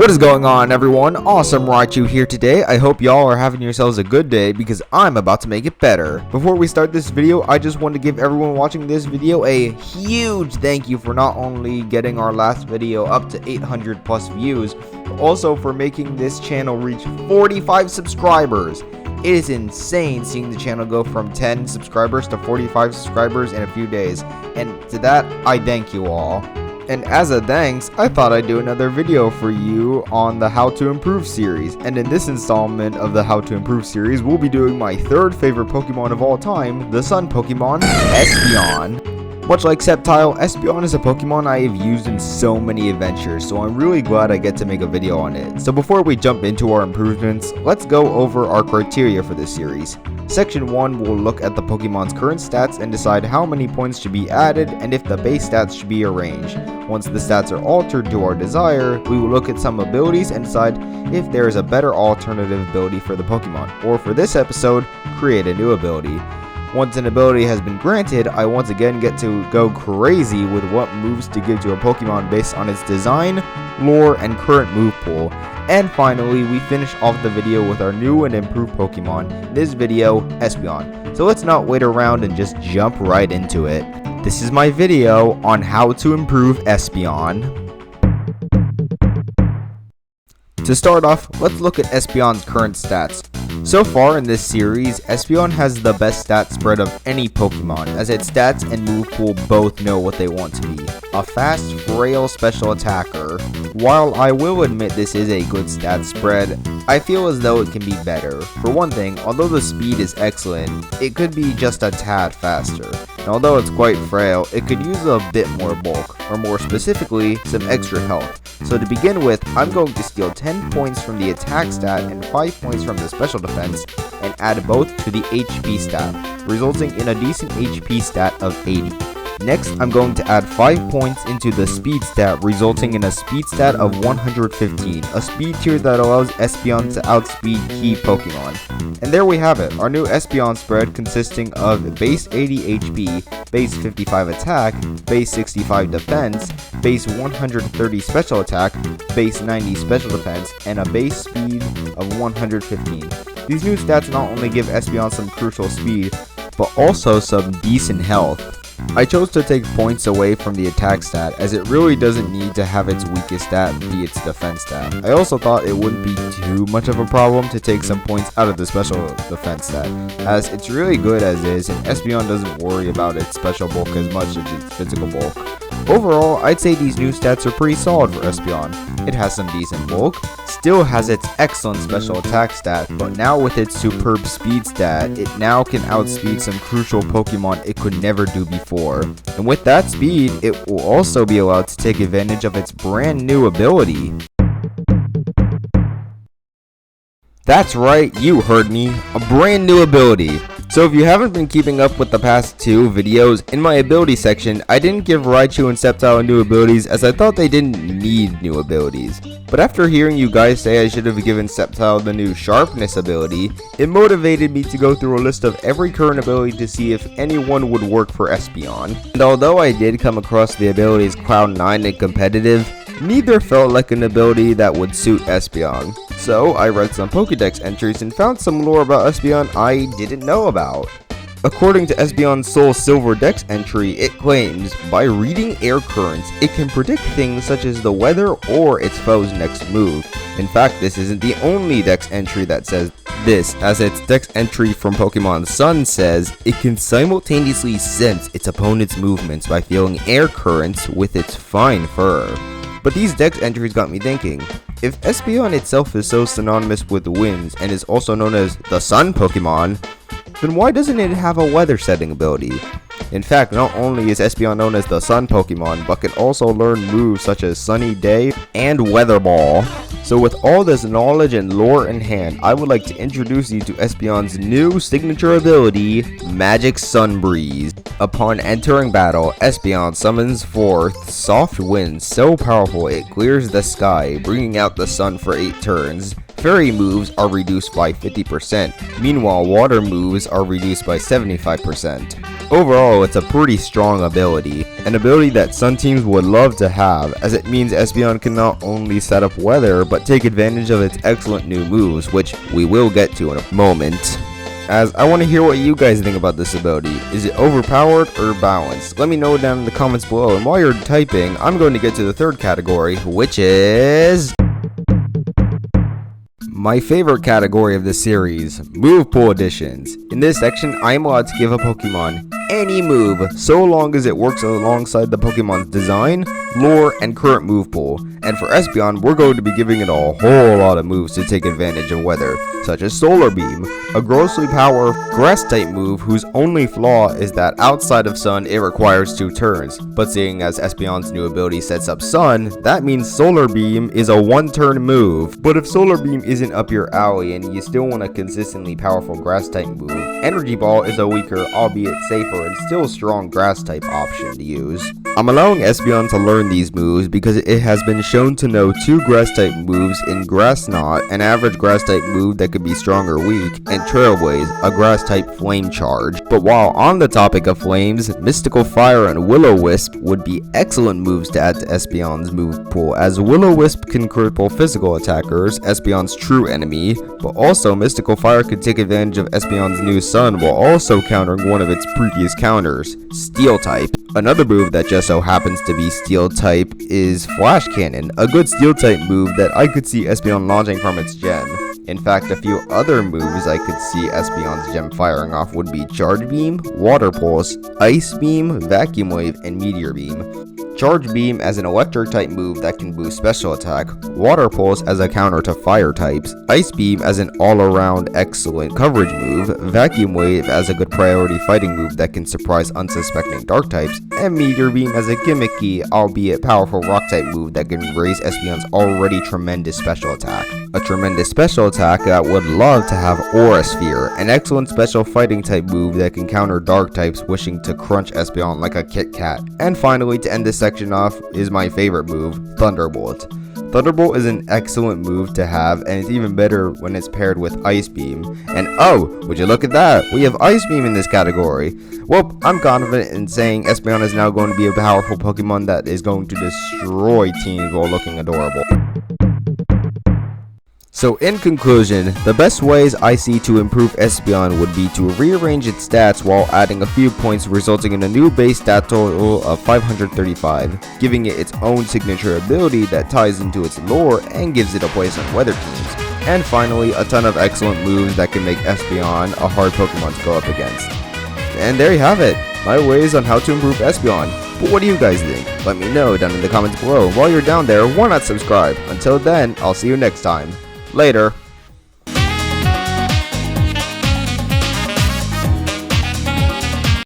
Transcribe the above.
What is going on, everyone? Awesome Raichu here today. I hope y'all are having yourselves a good day because I'm about to make it better. Before we start this video, I just want to give everyone watching this video a huge thank you for not only getting our last video up to 800 plus views, but also for making this channel reach 45 subscribers. It is insane seeing the channel go from 10 subscribers to 45 subscribers in a few days, and to that, I thank you all. And as a thanks, I thought I'd do another video for you on the How to Improve series. And in this installment of the How to Improve series, we'll be doing my third favorite Pokemon of all time, the Sun Pokemon, Espeon. Much like Sceptile, Espeon is a Pokemon I have used in so many adventures, so I'm really glad I get to make a video on it. So before we jump into our improvements, let's go over our criteria for this series. Section 1 will look at the Pokemon's current stats and decide how many points should be added and if the base stats should be arranged. Once the stats are altered to our desire, we will look at some abilities and decide if there is a better alternative ability for the Pokemon, or for this episode, create a new ability. Once an ability has been granted, I once again get to go crazy with what moves to give to a Pokemon based on its design, lore, and current move pool. And finally, we finish off the video with our new and improved Pokemon, in this video, Espeon. So let's not wait around and just jump right into it. This is my video on how to improve Espeon. To start off, let's look at Espeon's current stats. So far in this series, Espeon has the best stat spread of any Pokemon, as its stats and move pool both know what they want to be. A fast, frail special attacker. While I will admit this is a good stat spread, I feel as though it can be better. For one thing, although the speed is excellent, it could be just a tad faster. And although it's quite frail, it could use a bit more bulk, or more specifically, some extra health. So to begin with, I'm going to steal 10 points from the attack stat and 5 points from the special defense, and add both to the HP stat, resulting in a decent HP stat of 80. Next, I'm going to add 5 points into the speed stat, resulting in a speed stat of 115, a speed tier that allows Espeon to outspeed key Pokemon. And there we have it, our new Espeon spread consisting of base 80 HP, base 55 attack, base 65 defense, base 130 special attack, base 90 special defense, and a base speed of 115. These new stats not only give Espeon some crucial speed, but also some decent health. I chose to take points away from the attack stat, as it really doesn't need to have its weakest stat be its defense stat. I also thought it wouldn't be too much of a problem to take some points out of the special defense stat, as it's really good as is, and Espeon doesn't worry about its special bulk as much as its physical bulk. Overall, I'd say these new stats are pretty solid for Espeon. It has some decent bulk, still has its excellent special attack stat, but now with its superb speed stat, it now can outspeed some crucial Pokemon it could never do before. And with that speed, it will also be allowed to take advantage of its brand new ability. That's right, you heard me, a brand new ability. So if you haven't been keeping up with the past two videos, in my ability section, I didn't give Raichu and Sceptile new abilities as I thought they didn't need new abilities. But after hearing you guys say I should have given Sceptile the new Sharpness ability, it motivated me to go through a list of every current ability to see if anyone would work for Espeon. And although I did come across the abilities Cloud9 and Competitive, neither felt like an ability that would suit Espeon. So I read some Pokédex entries and found some lore about Espeon I didn't know about. According to Espeon's Soul Silver Dex entry, it claims, by reading air currents, it can predict things such as the weather or its foe's next move. In fact, this isn't the only Dex entry that says this, as its Dex entry from Pokemon Sun says it can simultaneously sense its opponent's movements by feeling air currents with its fine fur. But these Dex entries got me thinking, if Espeon itself is so synonymous with winds and is also known as the Sun Pokemon, then why doesn't it have a weather setting ability? In fact, not only is Espeon known as the Sun Pokemon, but can also learn moves such as Sunny Day and Weather Ball. So with all this knowledge and lore in hand, I would like to introduce you to Espeon's new signature ability, Magic Sun Breeze. Upon entering battle, Espeon summons forth soft winds so powerful it clears the sky, bringing out the sun for 8 turns. Fairy moves are reduced by 50%, meanwhile water moves are reduced by 75%. Overall, it's a pretty strong ability, an ability that some teams would love to have, as it means Espeon can not only set up weather, but take advantage of its excellent new moves, which we will get to in a moment. As I want to hear what you guys think about this ability. Is it overpowered or balanced? Let me know down in the comments below, and while you're typing, I'm going to get to the third category, which is my favorite category of the series, Movepool Editions. In this section, I am allowed to give a Pokemon any move, so long as it works alongside the Pokemon's design, lore, and current move pool. And for Espeon, we're going to be giving it a whole lot of moves to take advantage of weather, such as Solar Beam, a grossly powerful grass-type move whose only flaw is that outside of Sun, it requires 2 turns. But seeing as Espeon's new ability sets up Sun, that means Solar Beam is a 1-turn move. But if Solar Beam isn't up your alley and you still want a consistently powerful grass-type move, Energy Ball is a weaker, albeit safer, and still strong grass-type option to use. I'm allowing Espeon to learn these moves because it has been shown to know 2 grass-type moves in Grass Knot, an average grass-type move that could be strong or weak, and Trailblaze, a grass-type flame charge. But while on the topic of flames, Mystical Fire and Will-O-Wisp would be excellent moves to add to Espeon's move pool, as Will-O-Wisp can cripple physical attackers, Espeon's true enemy, but also Mystical Fire could take advantage of Espeon's new Sun while also countering one of its previous counters, Steel type. Another move that just so happens to be Steel type is Flash Cannon, a good Steel type move that I could see Espeon launching from its gem. In fact, a few other moves I could see Espeon's gem firing off would be Charge Beam, Water Pulse, Ice Beam, Vacuum Wave, and Meteor Beam. Charge Beam as an electric type move that can boost special attack, Water Pulse as a counter to fire types, Ice Beam as an all-around excellent coverage move, Vacuum Wave as a good priority fighting move that can surprise unsuspecting dark types, and Meteor Beam as a gimmicky, albeit powerful rock type move that can raise Espeon's already tremendous special attack. A tremendous special attack that would love to have Aura Sphere, an excellent special fighting type move that can counter dark types wishing to crunch Espeon like a Kit Kat. And finally, to end this section off, is my favorite move, Thunderbolt. Thunderbolt is an excellent move to have, and it's even better when it's paired with Ice Beam. And oh, would you look at that, we have Ice Beam in this category. Well, I'm confident in saying Espeon is now going to be a powerful Pokemon that is going to destroy teams while looking adorable. So in conclusion, the best ways I see to improve Espeon would be to rearrange its stats while adding a few points, resulting in a new base stat total of 535, giving it its own signature ability that ties into its lore and gives it a place on weather teams. And finally, a ton of excellent moves that can make Espeon a hard Pokemon to go up against. And there you have it, my ways on how to improve Espeon. But what do you guys think? Let me know down in the comments below. While you're down there, why not subscribe? Until then, I'll see you next time. Later.